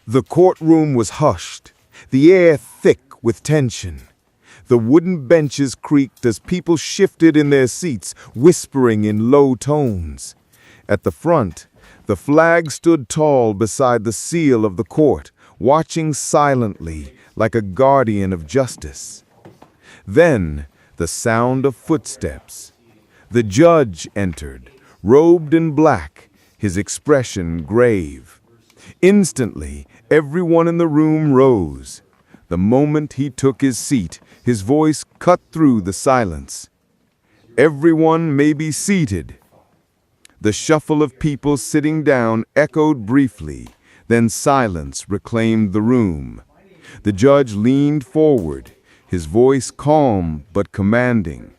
The courtroom was hushed, the air thick with tension. The wooden benches creaked as people shifted in their seats, whispering in low tones. At the front, the flag stood tall beside the seal of the court, watching silently like a guardian of justice. Then, the sound of footsteps. The judge entered, robed in black, his expression grave. Instantly, everyone in the room rose. The moment he took his seat, his voice cut through the silence. "Everyone may be seated." The shuffle of people sitting down echoed briefly, then silence reclaimed the room. The judge leaned forward, his voice calm but commanding.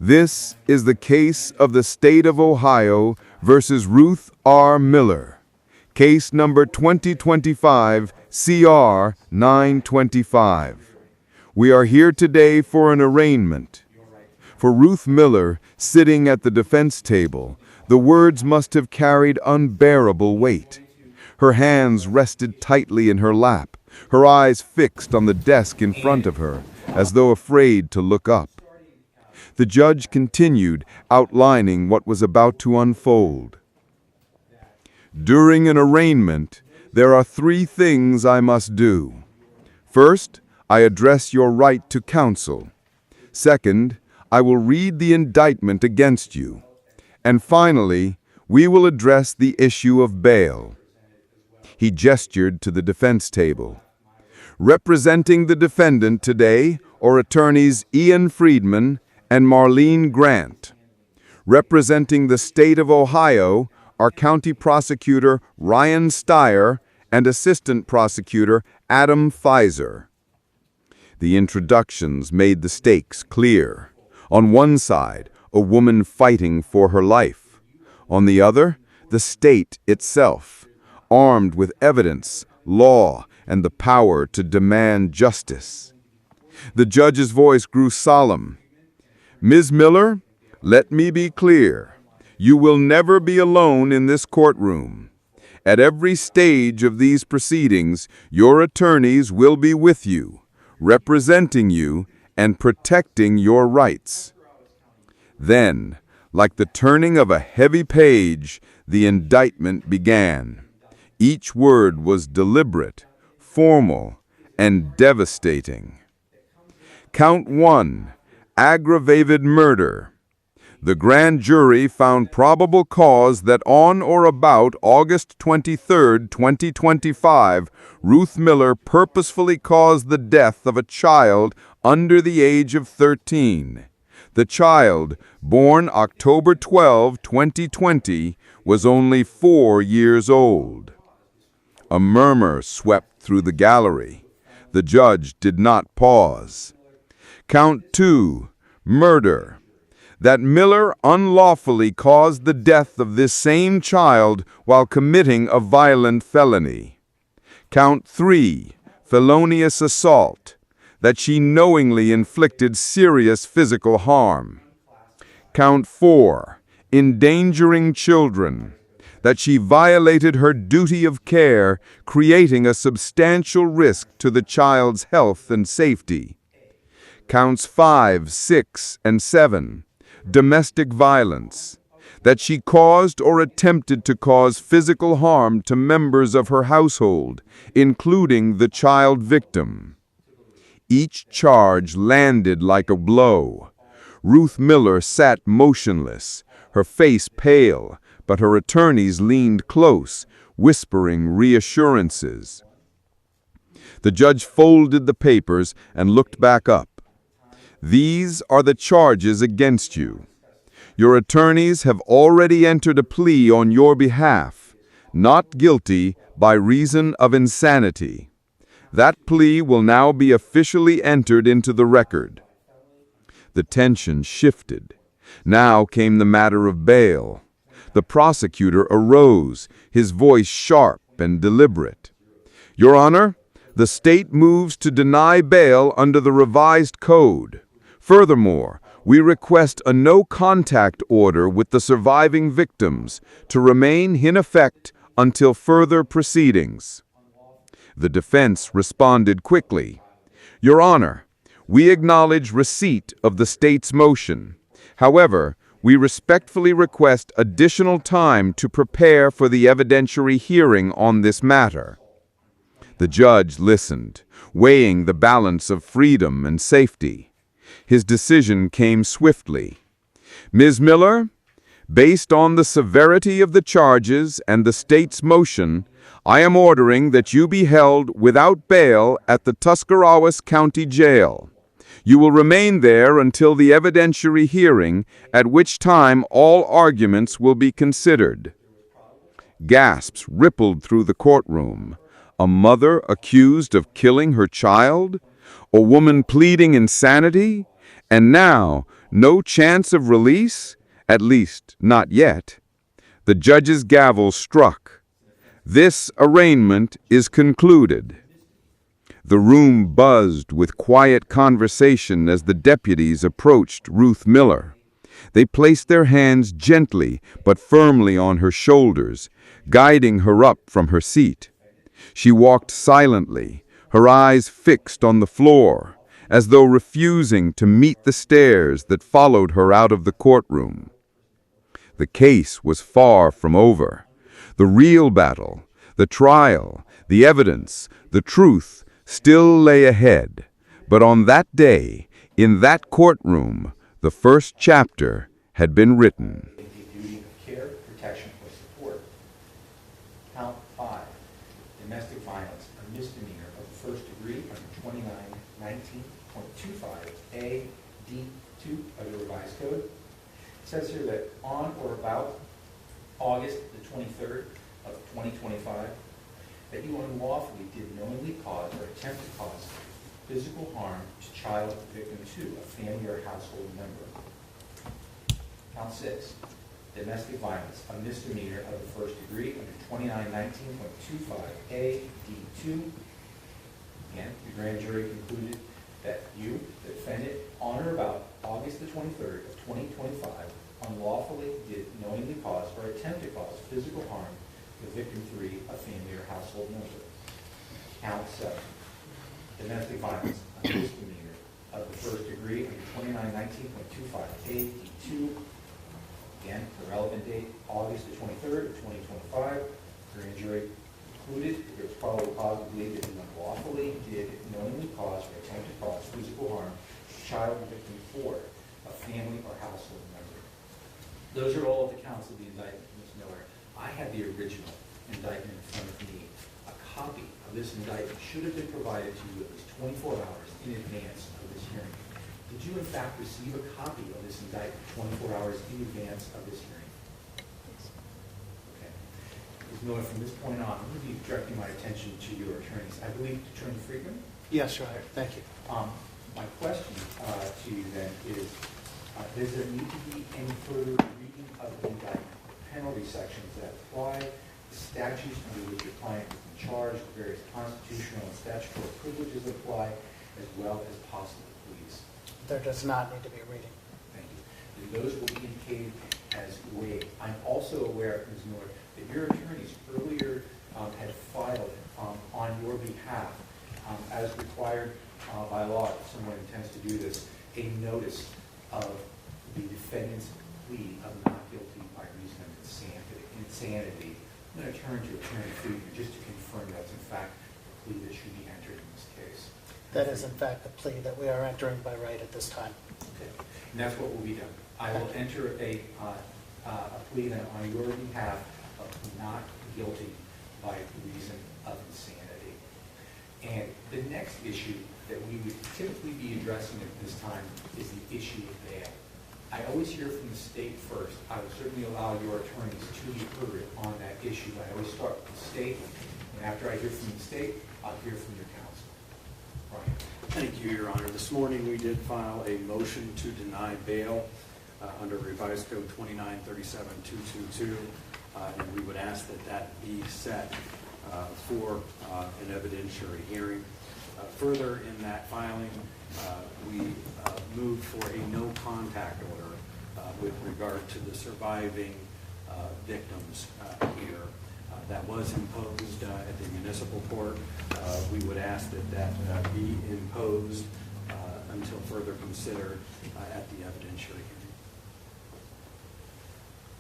"This is the case of the State of Ohio versus Ruth R. Miller. Case number 2025 CR 925. We are here today for an arraignment." For Ruth Miller, sitting at the defense table, the words must have carried unbearable weight. Her hands rested tightly in her lap, her eyes fixed on the desk in front of her, as though afraid to look up. The judge continued, outlining what was about to unfold. "During an arraignment, there are 3 things I must do. First, I address your right to counsel. Second, I will read the indictment against you. And finally, we will address the issue of bail." He gestured to the defense table. "Representing the defendant today are attorneys Ian Friedman and Marlene Grant. Representing the state of Ohio are County Prosecutor Ryan Steyer and Assistant Prosecutor Adam Pfizer." The introductions made the stakes clear. On one side, a woman fighting for her life. On the other, the state itself, armed with evidence, law, and the power to demand justice. The judge's voice grew solemn. "Ms. Miller, let me be clear. You will never be alone in this courtroom. At every stage of these proceedings, your attorneys will be with you, representing you and protecting your rights." Then, like the turning of a heavy page, the indictment began. Each word was deliberate, formal, and devastating. Count 1, aggravated murder. The grand jury found probable cause that on or about August 23, 2025, Ruth Miller purposefully caused the death of a child under the age of 13. The child, born October 12, 2020, was only 4 years old. A murmur swept through the gallery. The judge did not pause. Count 2, murder. That Miller unlawfully caused the death of this same child while committing a violent felony. Count 3, felonious assault. That she knowingly inflicted serious physical harm. Count 4, endangering children. That she violated her duty of care, creating a substantial risk to the child's health and safety. Counts 5, 6, and 7, domestic violence. That she caused or attempted to cause physical harm to members of her household, including the child victim. Each charge landed like a blow. Ruth Miller sat motionless, her face pale, but her attorneys leaned close, whispering reassurances. The judge folded the papers and looked back up. "These are the charges against you. Your attorneys have already entered a plea on your behalf, not guilty by reason of insanity. That plea will now be officially entered into the record." The tension shifted. Now came the matter of bail. The prosecutor arose, his voice sharp and deliberate. "Your Honor, the state moves to deny bail under the revised code. Furthermore, we request a no-contact order with the surviving victims to remain in effect until further proceedings." The defense responded quickly. Your Honor, we acknowledge receipt of the state's motion. However, we respectfully request additional time to prepare for the evidentiary hearing on this matter. The judge listened, weighing the balance of freedom and safety. His decision came swiftly. Ms. Miller, based on the severity of the charges and the state's motion, I am ordering that you be held without bail at the Tuscarawas County Jail. You will remain there until the evidentiary hearing, at which time all arguments will be considered. Gasps rippled through the courtroom. A mother accused of killing her child? A woman pleading insanity? And now, no chance of release? At least, not yet. The judge's gavel struck. This arraignment is concluded. The room buzzed with quiet conversation as the deputies approached Ruth Miller. They placed their hands gently but firmly on her shoulders, guiding her up from her seat. She walked silently, her eyes fixed on the floor, as though refusing to meet the stares that followed her out of the courtroom. The case was far from over. The real battle, the trial, the evidence, the truth still lay ahead. But on that day, in that courtroom, the first chapter had been written. Duty of care, protection, or support. Count 5, domestic violence, a misdemeanor of the first degree under 2919.25 A, D, 2 of the revised code. It says here that on or about August the 23rd of 2025, that you unlawfully did knowingly cause or attempt to cause physical harm to child victim 2, a family or household member. Count 6, domestic violence, a misdemeanor of the first degree under 2919.25 A, D, 2. Again, the grand jury concluded that you, the defendant, on or about August the 23rd of 2025, unlawfully did knowingly cause or attempt to cause physical harm to victim 3, a family or household member. Count 7, domestic violence, a misdemeanor of the first degree under 2919.25 A, D, 2. Again, the relevant date, August the 23rd of 2025. The grand jury concluded that there was probable cause to believe that you unlawfully did knowingly cause or attempt to cause physical harm to child victim 4, a family or household member. Those are all of the counts of the indictment, Ms. Miller. I have the original indictment in front of me. A copy of this indictment should have been provided to you at least 24 hours in advance of this hearing. Did you in fact receive a copy of this indictment 24 hours in advance of this hearing? Okay. Ms. Miller, from this point on, I'm going to be directing my attention to your attorneys. I believe Attorney Friedman? Yes, Your Honor. Thank you. My question to you then is, does there need to be any further reading of the indictment, penalty sections that apply, the statutes under which your client has been charged, the various constitutional and statutory privileges that apply, as well as possible pleas? There does not need to be a reading. Thank you. And those will be indicated as waived. I'm also aware, Ms. Miller, that your attorneys earlier had filed on your behalf, as required by law, if someone intends to do this, a notice of the defendant's plea of not guilty by reason of insanity. I'm going to turn to Attorney Friedman just to confirm that's in fact the plea that should be entered in this case. That is in fact the plea that we are entering by right at this time. Okay. And that's what will be done. I will enter a plea then on your behalf of not guilty by reason of insanity. And the next issue that we would typically be addressing at this time is the issue of bail. I always hear from the state first. I will certainly allow your attorneys to be heard on that issue. I always start with the state, and after I hear from the state, I'll hear from your counsel. Brian. Thank you, Your Honor. This morning we did file a motion to deny bail under Revised Code 2937-222, and we would ask that that be set for an evidentiary hearing. Further, in that filing, we moved for a no contact order with regard to the surviving victims here. that was imposed at the municipal court. We would ask that that be imposed until further considered at the evidentiary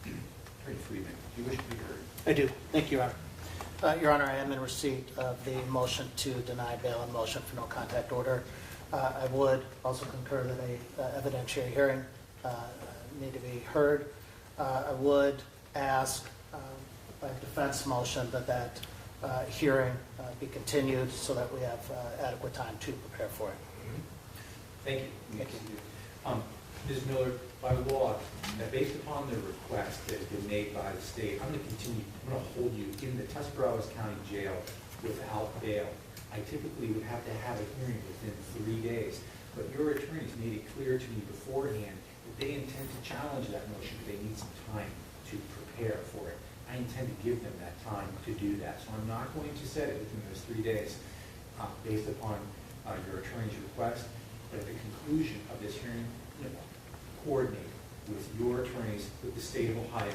hearing. Attorney Friedman, do you wish to be heard? I do. Thank you, Your Honor. Your Honor, I am in receipt of the motion to deny bail and motion for no contact order. I would also concur that a evidentiary hearing need to be heard. I would ask by defense motion that that hearing be continued so that we have adequate time to prepare for it. Thank you. Thank you. Ms. Miller, by law, that based upon the request that has been made by the state, I'm going to hold you in the Tuscarawas County Jail without bail. I typically would have to have a hearing within 3 days, but your attorneys made it clear to me beforehand that they intend to challenge that motion, but they need some time to prepare for it. I intend to give them that time to do that, so I'm not going to set it within those 3 days based upon your attorney's request, but at the conclusion of this hearing, coordinate with your attorneys with the state of Ohio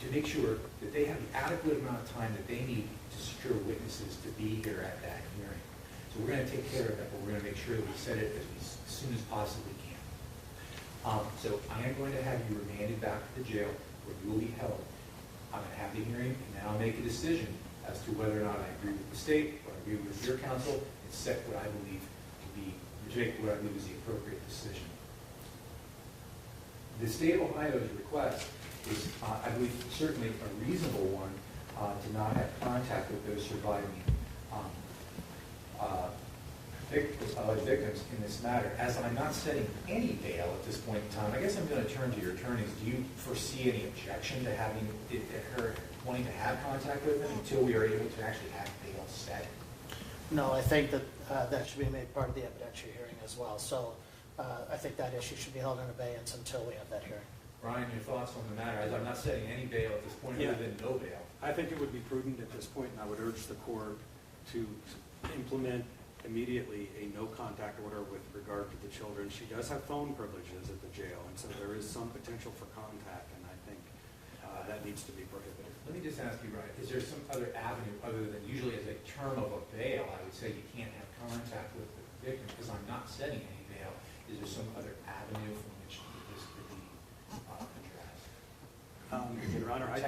to make sure that they have the adequate amount of time that they need to secure witnesses to be here at that hearing. So we're going to take care of that, but we're going to make sure that we set it as soon as possibly can. So I am going to have you remanded back to the jail where you will be held. I'm going to have the hearing, and then I'll make a decision as to whether or not I agree with the state or I agree with your counsel and set what I believe to be, reject what I believe is the appropriate decision. The state of Ohio's request is, I believe, certainly a reasonable one to not have contact with those surviving victims in this matter. As I'm not setting any bail at this point in time, I guess I'm going to turn to your attorneys. Do you foresee any objection to having her wanting to have contact with them until we are able to actually have bail set? No, I think that that should be made part of the evidentiary hearing as well. So I think that issue should be held in abeyance until we have that hearing. Ryan, your thoughts on the matter? As I'm not setting any bail at this point, other than no bail. I think it would be prudent at this point, and I would urge the court to implement immediately a no contact order with regard to the children. She does have phone privileges at the jail, and so there is some potential for contact, and I think that needs to be prohibited. Let me just ask you, Ryan, is there some other avenue other than usually as a term of a bail, I would say you can't have contact with the victim because I'm not setting any bail. Is there some other avenue from which this could be addressed? Your Honor, I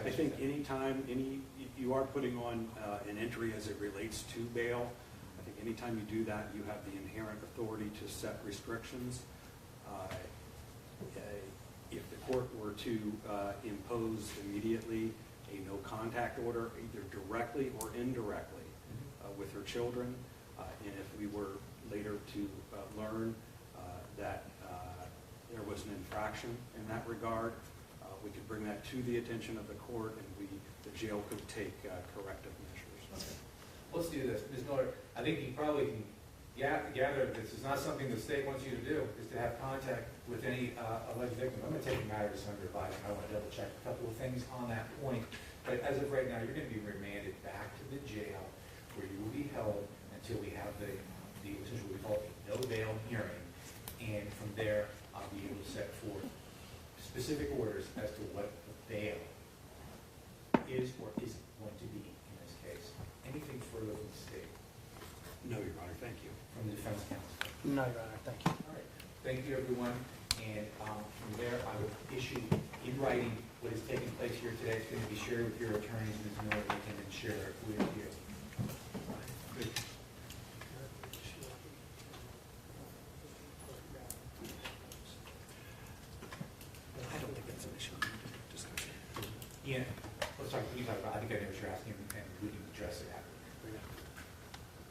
think anytime you are putting on an entry as it relates to bail, I think anytime you do that, you have the inherent authority to set restrictions. If the court were to impose immediately a no contact order, either directly or indirectly with her children, and if we were later to learn that there was an infraction in that regard, we could bring that to the attention of the court, and the jail could take corrective measures. Okay. Let's do this. Ms. Miller, I think you probably can gather that this is not something the state wants you to do, is to have contact with any alleged victim. I'm going to take matters under advisement. I want to double check a couple of things on that point. But as of right now, you're going to be remanded back to the jail where you will be held until we have the essentially what we call a no bail hearing. And from there, I'll be able to set forth specific orders as to what the bail is or isn't going to be in this case. Anything further from the state? No, Your Honor, thank you. From the defense counsel? No, Your Honor. Thank you. All right. Thank you, everyone. And from there, I will issue in writing what is taking place here today. It's going to be shared with your attorneys, Ms. Miller, and then share it with you. Good. I don't think that's an issue. Discussion. Yeah. Let's talk. You talk about. I think I know what you're asking, and we can address it after.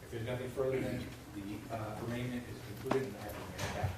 If there's nothing further, then the arraignment is concluded, and I have to bring it back.